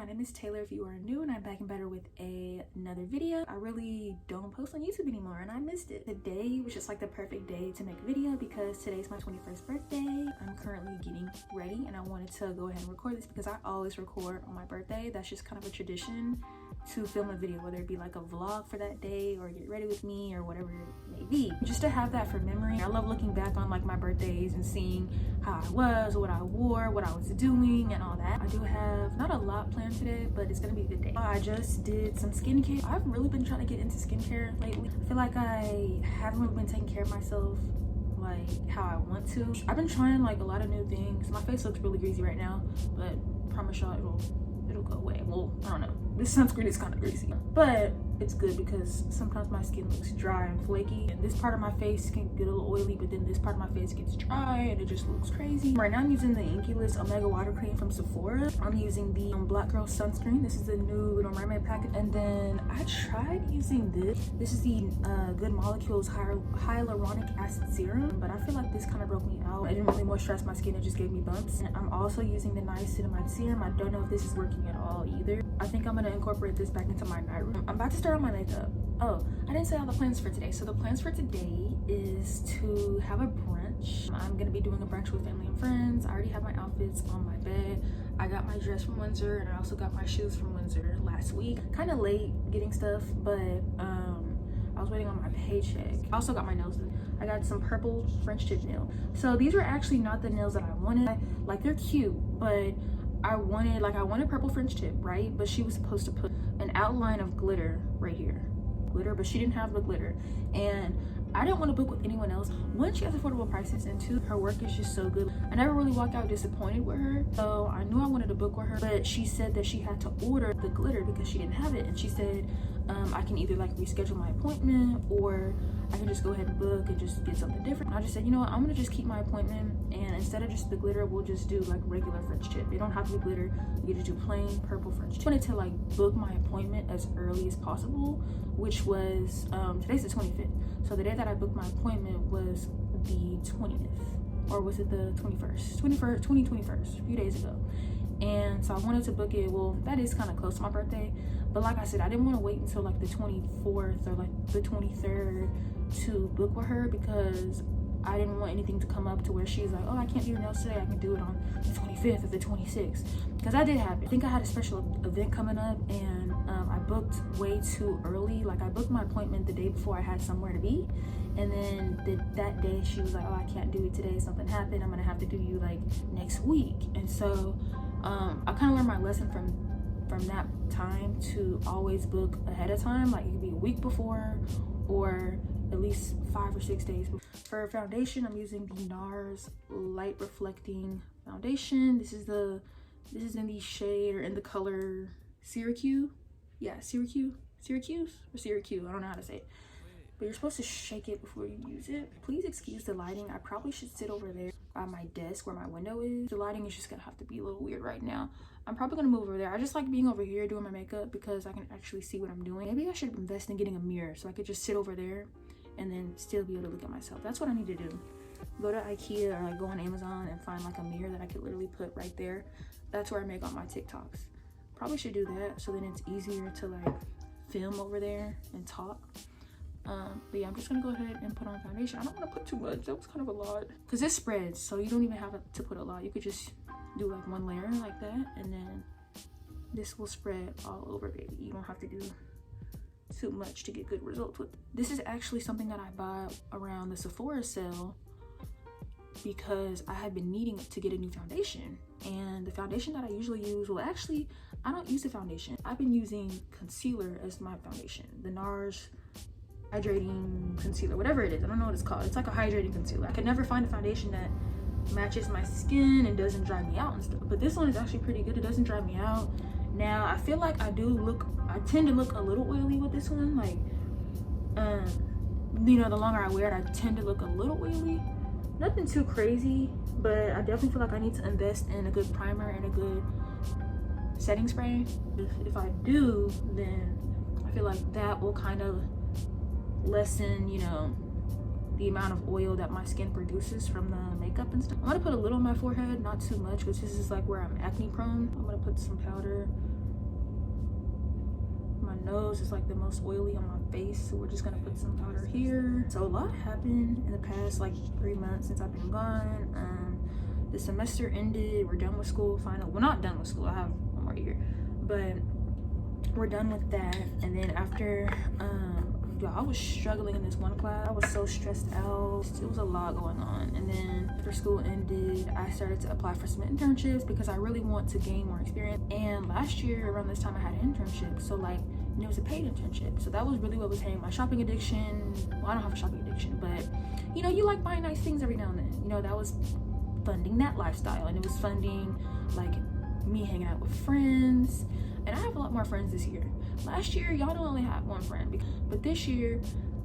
name is Taylor if you are new, and I'm back and better with another video. I really don't post on YouTube anymore and I missed it. Today was just like the perfect day to make a video because today's my 21st birthday. I'm currently getting ready and I wanted to go ahead and record this because I always record on my birthday. That's just kind of a tradition to film a video, whether it be like a vlog for that day or get ready with me or whatever it may be, just to have that for memory. I love looking back on like my birthdays and seeing how I was, what I wore, what I was doing and all that. I do have not a lot planned today, but it's gonna be a good day. I just did some skincare. I've really been trying to get into skincare lately. I feel like I haven't really been taking care of myself like how I want to. I've been trying like a lot of new things. My face looks really greasy right now, but I promise y'all it'll go away. Well, I don't know. This sunscreen is kind of greasy, but it's good because sometimes my skin looks dry and flaky, and this part of my face can get a little oily, but then this part of my face gets dry and it just looks crazy. Right now I'm using the Inculus Omega Water Cream from Sephora. I'm using the Black Girl Sunscreen. This is the new Little Mermaid packet. And then I tried using this. This is the Good Molecules Hyaluronic Acid Serum, but I feel like this kind of broke me out. I didn't really moisturize my skin, it just gave me bumps. And I'm also using the Niacinamide Serum. I don't know if this is working at all either. I think I'm gonna incorporate this back into my night room. I'm about to start on my makeup. Oh, I didn't say all the plans for today. So the plans for today is to have a brunch. I'm gonna be doing a brunch with family and friends. I already have my outfits on my bed. I got my dress from Windsor and I also got my shoes from Windsor last week. Kind of late getting stuff, but I was waiting on my paycheck. I also got my nails done. I got some purple French tip nail. So these were actually not the nails that I wanted. Like, they're cute, but I wanted purple French tip, right? But she was supposed to put an outline of glitter right here. Glitter, but she didn't have the glitter. And I didn't want to book with anyone else. One, she has affordable prices, and two, her work is just so good. I never really walk out disappointed with her. So I knew I wanted to book with her, but she said that she had to order the glitter because she didn't have it. And she said, I can either like reschedule my appointment or I can just go ahead and book and just get something different. I just said, you know what, I'm gonna just keep my appointment, and instead of just the glitter, we'll just do like regular French tip. They don't have to be glitter. You can just do plain purple French tip. I wanted to like book my appointment as early as possible, which was today's the 25th. So the day that I booked my appointment was the 20th, or was it the 21st? 21st, a few days ago. And so I wanted to book it. Well, that is kind of close to my birthday, but like I said, I didn't want to wait until like the 24th or like the 23rd to book with her because I didn't want anything to come up to where she's like, oh, I can't do your nails today, I can do it on the 25th or the 26th, because that did happen. I think I had a special event coming up, and I booked way too early. Like, I booked my appointment the day before I had somewhere to be, and then that day she was like, oh, I can't do it today, something happened, I'm gonna have to do you like next week. And so I kind of learned my lesson from that time to always book ahead of time. Like, it could be a week before or at least 5 or 6 days before. For foundation, I'm using the NARS Light Reflecting Foundation. This is in the shade, or in the color Syracuse. Yeah, Syracuse I don't know how to say it, but you're supposed to shake it before you use it. Please excuse the lighting. I probably should sit over there by my desk where my window is. The lighting is just gonna have to be a little weird right now. I'm probably gonna move over there. I just like being over here doing my makeup because I can actually see what I'm doing. Maybe I should invest in getting a mirror so I could just sit over there and then still be able to look at myself. That's what I need to do. Go to IKEA or like go on Amazon and find like a mirror that I could literally put right there. That's where I make all my TikToks. Probably should do that so then it's easier to like film over there and talk. But yeah, I'm just gonna go ahead and put on foundation. I don't want to put too much. That was kind of a lot because it spreads, so you don't even have to put a lot. You could just do like one layer like that, and then this will spread all over, baby. You don't have to do too much to get good results with it. This is actually something that I bought around the Sephora sale because I had been needing to get a new foundation, and the foundation that I usually use, well, actually I don't use a foundation. I've been using concealer as my foundation, the NARS hydrating concealer, whatever it is. I don't know what it's called. It's like a hydrating concealer. I could never find a foundation that matches my skin and doesn't dry me out and stuff, but this one is actually pretty good. It doesn't dry me out. Now I feel like I tend to look a little oily with this one. Like, you know, the longer I wear it, I tend to look a little oily. Nothing too crazy, but I definitely feel like I need to invest in a good primer and a good setting spray. If I do, then I feel like that will kind of lessen, you know, the amount of oil that my skin produces from the makeup and stuff. I'm gonna put a little on my forehead, not too much, because this is like where I'm acne prone. I'm gonna put some powder nose is like the most oily on my face, so we're just gonna put some powder here. So a lot happened in the past like 3 months since I've been gone. The semester ended, we're done with school finally. Well, not done with school, I have one more year, but we're done with that. And then after y'all, I was struggling in this one class. I was so stressed out. It was a lot going on. And then after school ended, I started to apply for some internships because I really want to gain more experience. And last year around this time I had an internship, so like, and it was a paid internship, so that was really what was paying my shopping addiction. Well, I don't have a shopping addiction, but you know, you like buying nice things every now and then. You know, that was funding that lifestyle, and it was funding like me hanging out with friends. And I have a lot more friends this year. Last year, y'all don't only have one friend, but this year,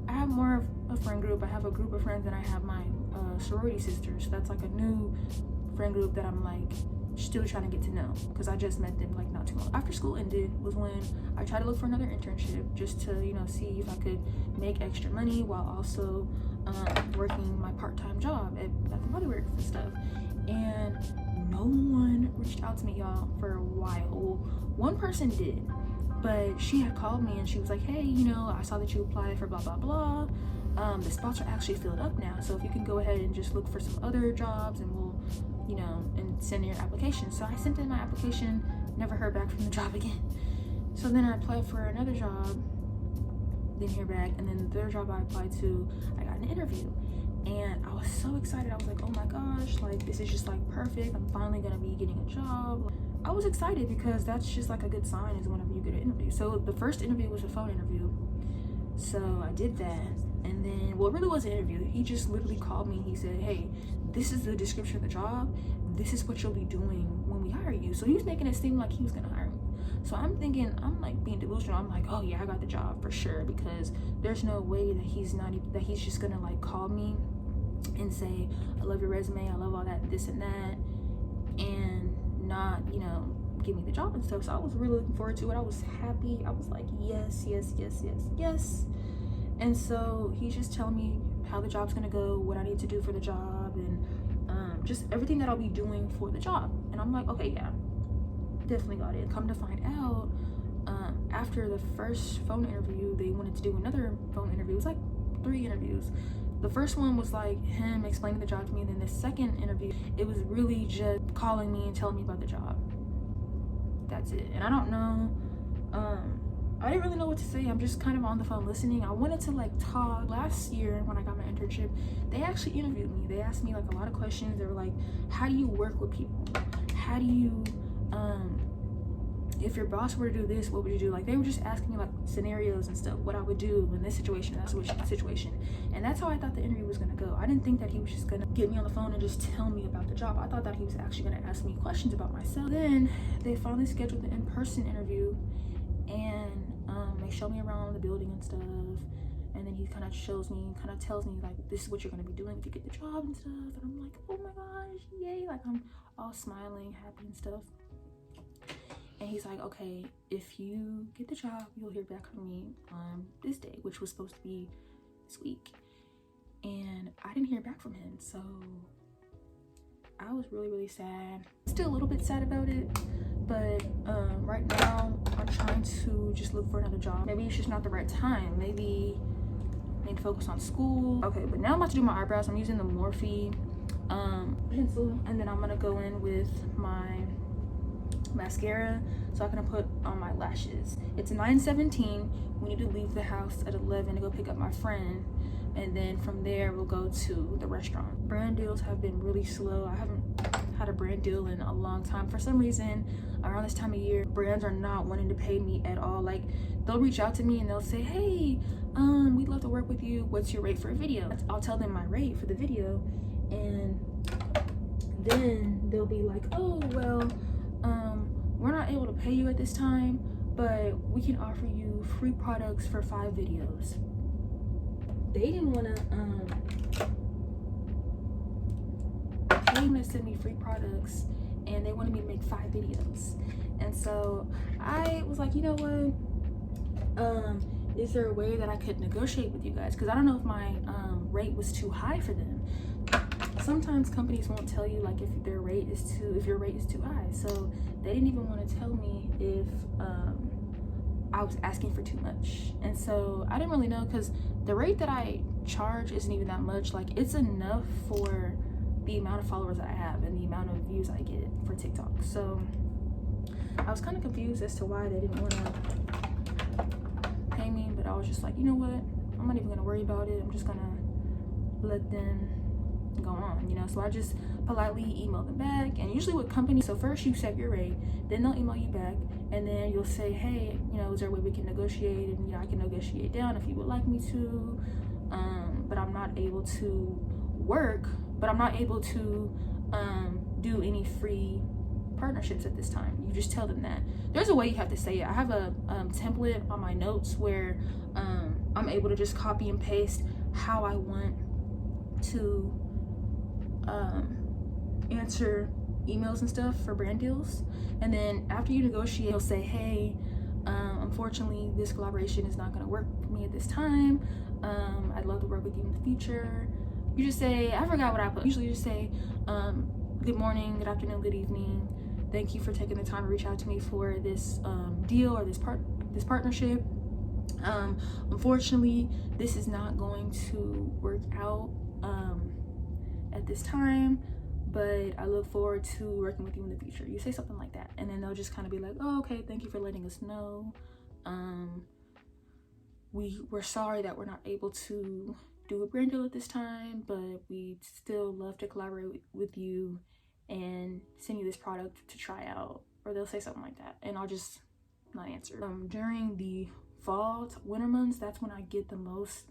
I have more of a friend group. I have a group of friends, and I have my sorority sisters. So that's like a new friend group that I'm like still trying to get to know, because I just met them like not too long. After school ended was when I tried to look for another internship just to, you know, see if I could make extra money while also working my part-time job at the Body Works and stuff. And no one reached out to me, y'all, for a while. Well, one person did, but she had called me and she was like, hey, you know, I saw that you applied for blah blah blah. The spots are actually filled up now, so if you can go ahead and just look for some other jobs, and we'll, you know, and send in your application. So I sent in my application, never heard back from the job again. So then I applied for another job, didn't hear back, and then the third job I applied to, I got an interview. And I was so excited. I was like, oh my gosh, like this is just like perfect. I'm finally gonna be getting a job. I was excited because that's just like a good sign is whenever you get an interview. So the first interview was a phone interview. So I did that. And then, well, it really was an interview. He just literally called me. He said, hey, this is the description of the job. This is what you'll be doing when we hire you. So he was making it seem like he was gonna hire me. So I'm thinking, I'm like being delusional. I'm like, oh yeah, I got the job for sure, because there's no way that he's just gonna like call me and say, I love your resume, I love all that, this and that, and not, you know, give me the job and stuff. So I was really looking forward to it. I was happy. I was like, yes, yes, yes, yes, yes. And so he's just telling me how the job's gonna go, what I need to do for the job, and just everything that I'll be doing for the job. And I'm like, okay, yeah, definitely got it. Come to find out, after the first phone interview, they wanted to do another phone interview. It was like 3 interviews. The first one was like him explaining the job to me, and then the second interview, it was really just calling me and telling me about the job. That's it. And I don't know, I didn't really know what to say. I'm just kind of on the phone listening. I wanted to like talk. Last year when I got my internship, they actually interviewed me. They asked me like a lot of questions. They were like, how do you work with people? How do you, if your boss were to do this, what would you do? Like, they were just asking me like scenarios and stuff, what I would do in this situation, that situation. And that's how I thought the interview was gonna go. I didn't think that he was just gonna get me on the phone and just tell me about the job. I thought that he was actually gonna ask me questions about myself. Then they finally scheduled the in-person interview, and they showed me around the building and stuff. And then he kind of shows me, kind of tells me like, this is what you're gonna be doing if you get the job and stuff. And I'm like, oh my gosh, yay. Like, I'm all smiling, happy and stuff. And he's like, okay, if you get the job, you'll hear back from me on this day, which was supposed to be this week. And I didn't hear back from him. So I was really, really sad. Still a little bit sad about it. But right now, I'm trying to just look for another job. Maybe it's just not the right time. Maybe I need to focus on school. Okay, but now I'm about to do my eyebrows. I'm using the Morphe pencil. And then I'm going to go in with my mascara so I can put on my lashes. It's 9:17. We need to leave the house at 11 to go pick up my friend, and then from there we'll go to the restaurant. Brand deals have been really slow. I haven't had a brand deal in a long time. For some reason, around this time of year, brands are not wanting to pay me at all. Like, they'll reach out to me and they'll say, hey, we'd love to work with you. What's your rate for a video? I'll tell them my rate for the video, and then they'll be like, oh, well, we're not able to pay you at this time, but we can offer you free products for 5 videos. They didn't want to pay me to send me free products, and they wanted me to make 5 videos. And so I was like, you know what, is there a way that I could negotiate with you guys? Because I don't know if my rate was too high for them. Sometimes companies won't tell you like if your rate is too high. So they didn't even want to tell me if I was asking for too much. And so I didn't really know, because the rate that I charge isn't even that much. Like, it's enough for the amount of followers I have and the amount of views I get for TikTok. So I was kind of confused as to why they didn't want to pay me, but I was just like, you know what, I'm not even gonna worry about it. I'm just gonna let them go on, you know. So I just politely email them back. And usually with companies, so first you set your rate, then they'll email you back, and then you'll say, hey, you know, is there a way we can negotiate? And you know, I can negotiate down if you would like me to, but I'm not able to work, but I'm not able to do any free partnerships at this time. You just tell them that. There's a way you have to say it. I have a template on my notes where I'm able to just copy and paste how I want to answer emails and stuff for brand deals. And then after you negotiate, you'll say, hey, unfortunately this collaboration is not going to work for me at this time. I'd love to work with you in the future. You just say, I forgot what I put. Usually you just say, good morning, good afternoon, good evening. Thank you for taking the time to reach out to me for this deal or this partnership. Unfortunately, this is not going to work out at this time, but I look forward to working with you in the future. You say something like that, and then they'll just kind of be like, oh, okay, thank you for letting us know. We're sorry that we're not able to do a brand deal at this time, but we'd still love to collaborate with you and send you this product to try out. Or they'll say something like that, and I'll just not answer. During the fall to winter months, that's when I get the most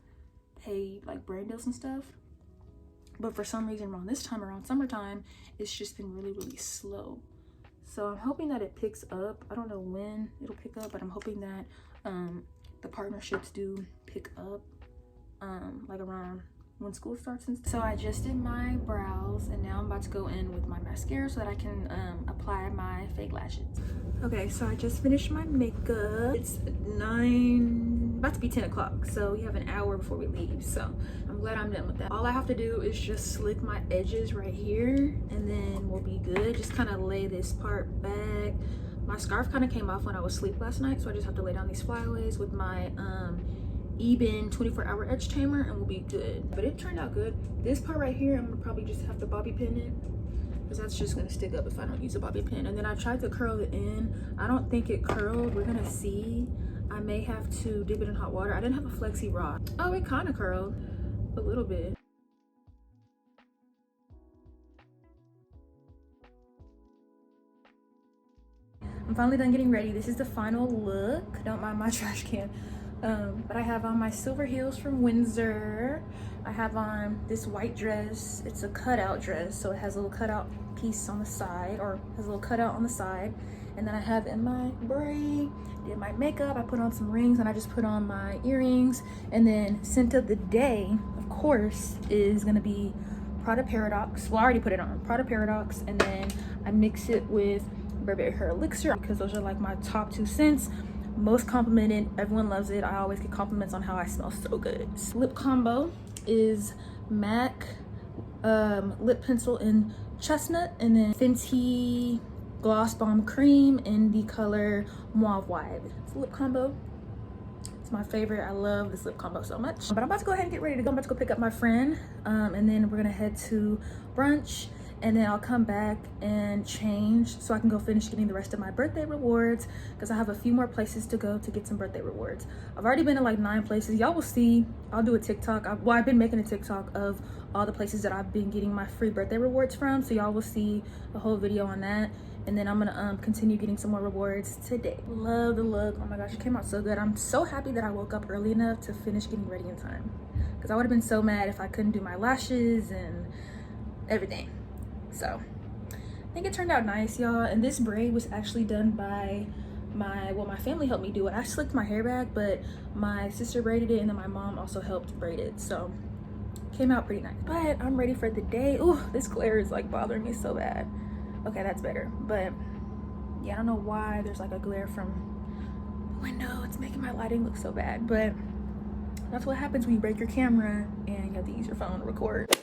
paid, like brand deals and stuff. But for some reason around this time, around summertime, it's just been really, really slow. So I'm hoping that it picks up. I don't know when it'll pick up, but I'm hoping that the partnerships do pick up like around when school starts and stuff. So I just did my brows, and now I'm about to go in with my mascara so that I can apply my fake lashes. Okay, so I just finished my makeup. It's 9, about to be 10 o'clock, so we have an hour before we leave. So I'm glad I'm done with that. All I have to do is just slick my edges right here, and then we'll be good. Just kind of lay this part back. My scarf kind of came off when I was asleep last night, so I just have to lay down these flyaways with my Eben 24-hour edge tamer, and we'll be good. But it turned out good. This part right here, I'm gonna probably just have to bobby pin it, because that's just gonna stick up if I don't use a bobby pin. And then I tried to curl it in. I don't think it curled. We're gonna see. I may have to dip it in hot water. I didn't have a flexi rod. Oh, it kind of curled a little bit. I'm finally done getting ready. This is the final look. Don't mind my trash can. But I have on my silver heels from Windsor. I have on this white dress. It's a cutout dress, so it has a little cutout piece on the side, or has a little cutout on the side. And then I have in my braid, did my makeup, I put on some rings, and I just put on my earrings. And then scent of the day, of course, is gonna be Prada Paradox. Well, I already put it on, Prada Paradox, and then I mix it with Burberry Hair Elixir, because those are like my top 2 scents. Most complimented, everyone loves it. I always get compliments on how I smell so good. Lip combo is MAC lip pencil in chestnut, and then Fenty gloss bomb cream in the color mauve wide. It's a lip combo. It's my favorite. I love this lip combo so much. But I'm about to go ahead and get ready to go. I'm about to go pick up my friend, and then we're gonna head to brunch. And then I'll come back and change so I can go finish getting the rest of my birthday rewards, because I have a few more places to go to get some birthday rewards. I've already been to like 9 places. Y'all will see. I'll do a TikTok. I've been making a TikTok of all the places that I've been getting my free birthday rewards from. So y'all will see a whole video on that. And then I'm gonna continue getting some more rewards today. Love the look. Oh my gosh, it came out so good. I'm so happy that I woke up early enough to finish getting ready in time, because I would have been so mad if I couldn't do my lashes and everything. So I think it turned out nice, y'all. And this braid was actually done by my family helped me do it. I slicked my hair back, but my sister braided it, and then my mom also helped braid it. So it came out pretty nice. But I'm ready for the day. Ooh, this glare is like bothering me so bad. Okay, that's better. But yeah, I don't know why there's like a glare from the window. It's making my lighting look so bad. But that's what happens when you break your camera and you have to use your phone to record.